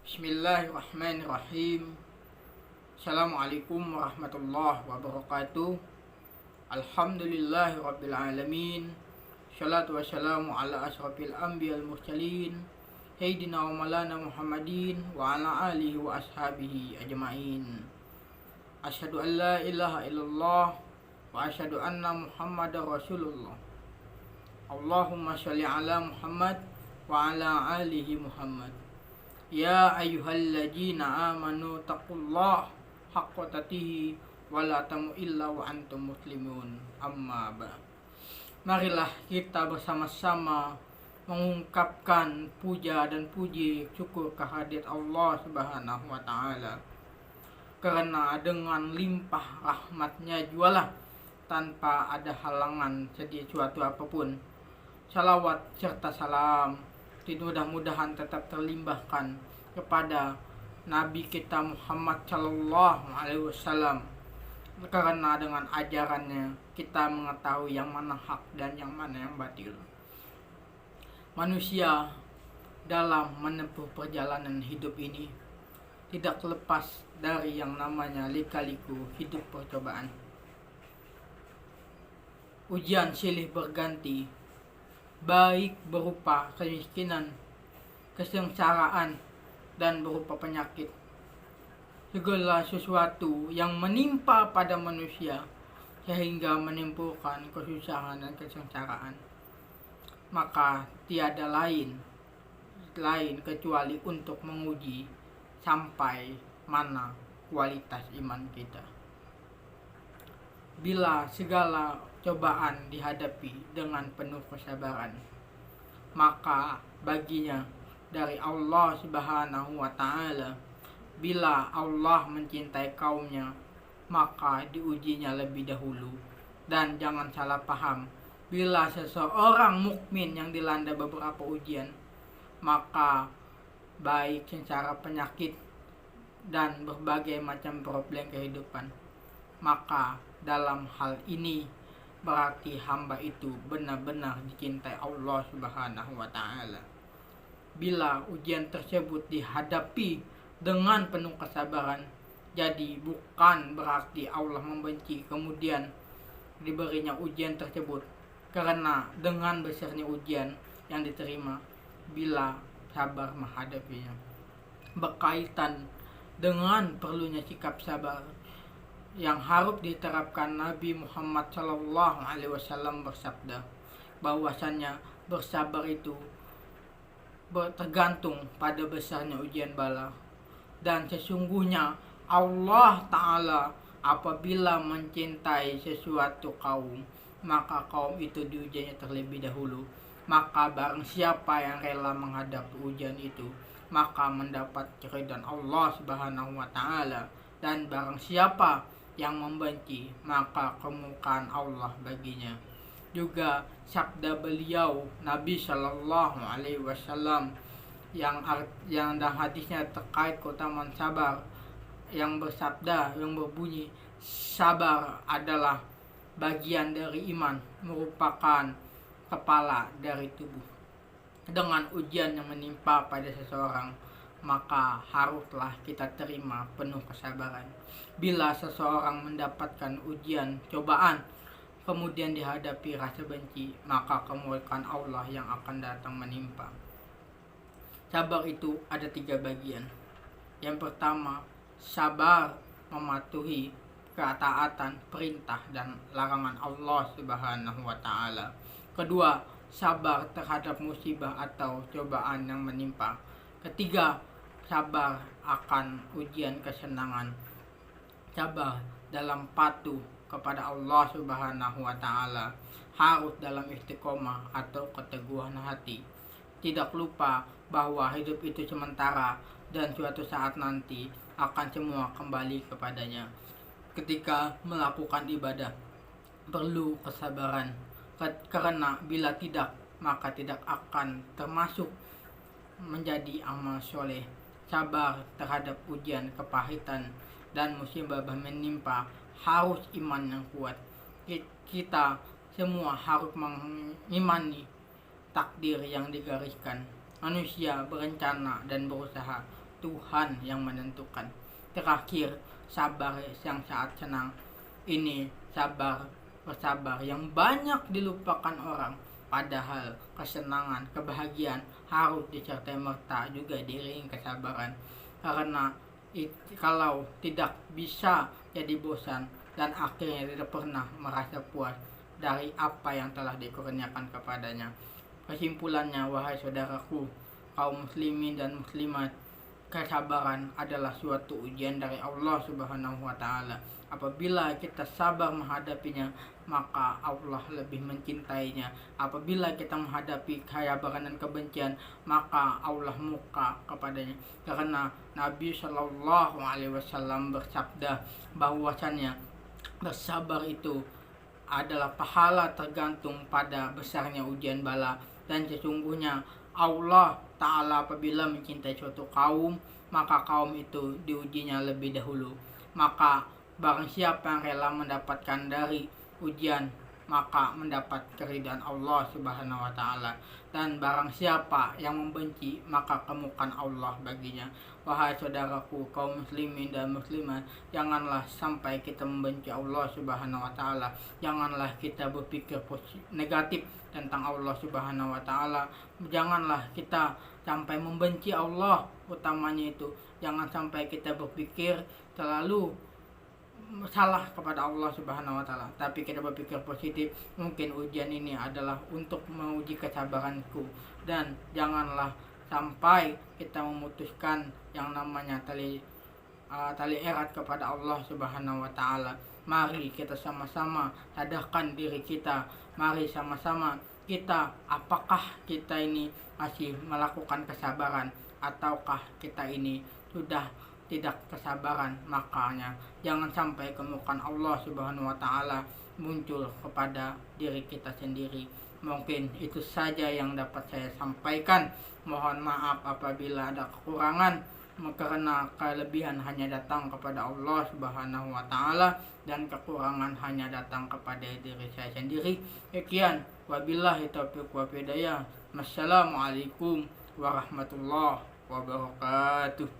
Bismillahirrahmanirrahim. Assalamualaikum warahmatullahi wabarakatuh. Alhamdulillahi alamin. Salatu wassalamu ala asrafil anbiya'il mursalin Sayyidina wa maulana Muhammadin wa ala alihi wa ashabihi ajma'in. Asyhadu an la ilaha illallah wa asyhadu anna Muhammadar Rasulullah. Allahumma sholli ala Muhammad wa ala alihi Muhammad. Ya ayyuhalladzina amanu taqullaha haqqa taqatih wa la tamutunna illa wa antum muslimun. Amma ba'd. Marilah kita bersama-sama mengungkapkan puja dan puji syukur kehadirat Allah Subhanahu wa taala. Karena dengan limpah rahmatnya jualah tanpa ada halangan sedih suatu apapun. Salawat serta salam mudah-mudahan tetap terlimpahkan kepada Nabi kita Muhammad Sallallahu Alaihi Wasallam, karena dengan ajarannya kita mengetahui yang mana hak dan yang mana yang batil. Manusia dalam menempuh perjalanan hidup ini tidak lepas dari yang namanya lika-liku hidup percobaan. Ujian silih berganti, baik berupa kemiskinan, kesengsaraan, dan berupa penyakit. Segala sesuatu yang menimpa pada manusia sehingga menimbulkan kesusahan dan kesengsaraan, maka tiada lain kecuali untuk menguji sampai mana kualitas iman kita. Bila segala cobaan dihadapi dengan penuh kesabaran, maka baginya dari Allah Subhanahu wa taala, bila Allah mencintai kaumnya, maka diujinya lebih dahulu. Dan jangan salah paham, bila seseorang mukmin yang dilanda beberapa ujian, maka baik secara penyakit dan berbagai macam problem kehidupan, maka dalam hal ini berarti hamba itu benar-benar dicintai Allah Subhanahu wa taala. Bila ujian tersebut dihadapi dengan penuh kesabaran, jadi bukan berarti Allah membenci kemudian diberinya ujian tersebut, karena dengan besarnya ujian yang diterima bila sabar menghadapinya. Berkaitan dengan perlunya sikap sabar yang harus diterapkan, Nabi Muhammad Sallallahu Alaihi Wasallam bersabda bahwasannya bersabar itu tergantung pada besarnya ujian bala, dan sesungguhnya Allah Ta'ala apabila mencintai sesuatu kaum, maka kaum itu diujinya terlebih dahulu. Maka barang siapa yang rela menghadapi ujian itu, maka mendapat keridhaan Allah Subhanahu wa taala. Dan barang siapa yang membenci, maka kemurkaan Allah baginya. Juga sabda beliau Nabi Shallallahu Alaihi Wasallam yang dalam hadisnya terkait keutamaan sabar, yang bersabda, yang berbunyi, sabar adalah bagian dari iman, merupakan kepala dari tubuh. Dengan ujian yang menimpa pada seseorang, maka haruslah kita terima penuh kesabaran. Bila seseorang mendapatkan ujian, cobaan, kemudian dihadapi rasa benci, maka kemurkaan Allah yang akan datang menimpa. Sabar itu ada 3 bagian. Yang pertama, sabar mematuhi ketaatan, perintah dan larangan Allah Subhanahu wa taala. Kedua, sabar terhadap musibah atau cobaan yang menimpa. Ketiga, sabar akan ujian kesenangan. Sabar dalam patuh kepada Allah Subhanahu wa taala, harus dalam istiqomah atau keteguhan hati. Tidak lupa bahwa hidup itu sementara dan suatu saat nanti akan semua kembali kepadanya. Ketika melakukan ibadah perlu kesabaran, karena bila tidak, maka tidak akan termasuk menjadi amal soleh. Sabar terhadap ujian, kepahitan, dan musibah menimpa harus iman yang kuat. Kita semua harus mengimani takdir yang digariskan. Manusia berencana dan berusaha Tuhan yang menentukan. Terakhir, sabar yang saat senang ini bersabar yang banyak dilupakan orang. Padahal kesenangan, kebahagiaan harus disertai merta juga diiringi kesabaran. Karena kalau tidak bisa jadi bosan dan akhirnya tidak pernah merasa puas dari apa yang telah dikurniakan kepadanya. Kesimpulannya, wahai saudaraku, kaum muslimin dan muslimat, kesabaran adalah suatu ujian dari Allah Subhanahu wa taala. Apabila kita sabar menghadapinya, maka Allah lebih mencintainya. Apabila kita menghadapi kesabaran dan kebencian, maka Allah murka kepadanya. Karena Nabi Shallallahu alaihi wasallam bersabda bahwasannya bersabar itu adalah pahala tergantung pada besarnya ujian bala, dan sesungguhnya Allah Ta'ala apabila mencintai suatu kaum, maka kaum itu diujinya lebih dahulu. Maka barang siapa yang rela mendapatkan dari ujian, maka mendapat keridhaan Allah Subhanahu wa taala. Dan barang siapa yang membenci, maka kemukan Allah baginya. Wahai saudaraku kaum muslimin dan muslimat, janganlah sampai kita membenci Allah Subhanahu wa taala. Janganlah kita berpikir negatif tentang Allah Subhanahu wa taala. Janganlah kita sampai membenci Allah, utamanya itu jangan sampai kita berpikir terlalu salah kepada Allah Subhanahu wa taala, tapi kita berpikir positif. Mungkin ujian ini adalah untuk menguji kesabaranku, dan janganlah sampai kita memutuskan yang namanya tali erat kepada Allah Subhanahu wa taala. Mari kita sama-sama sadarkan diri kita. Mari sama-sama kita, apakah kita ini masih melakukan kesabaran ataukah kita ini sudah tidak kesabaran. Makanya jangan sampai kemukan Allah Subhanahu wa taala muncul kepada diri kita sendiri. Mungkin itu saja yang dapat saya sampaikan. Mohon maaf apabila ada kekurangan, karena kelebihan hanya datang kepada Allah Subhanahu wa taala dan kekurangan hanya datang kepada diri saya sendiri. Sekian, wabillahi taufiq wal hidayah. Wassalamualaikum warahmatullahi wabarakatuh.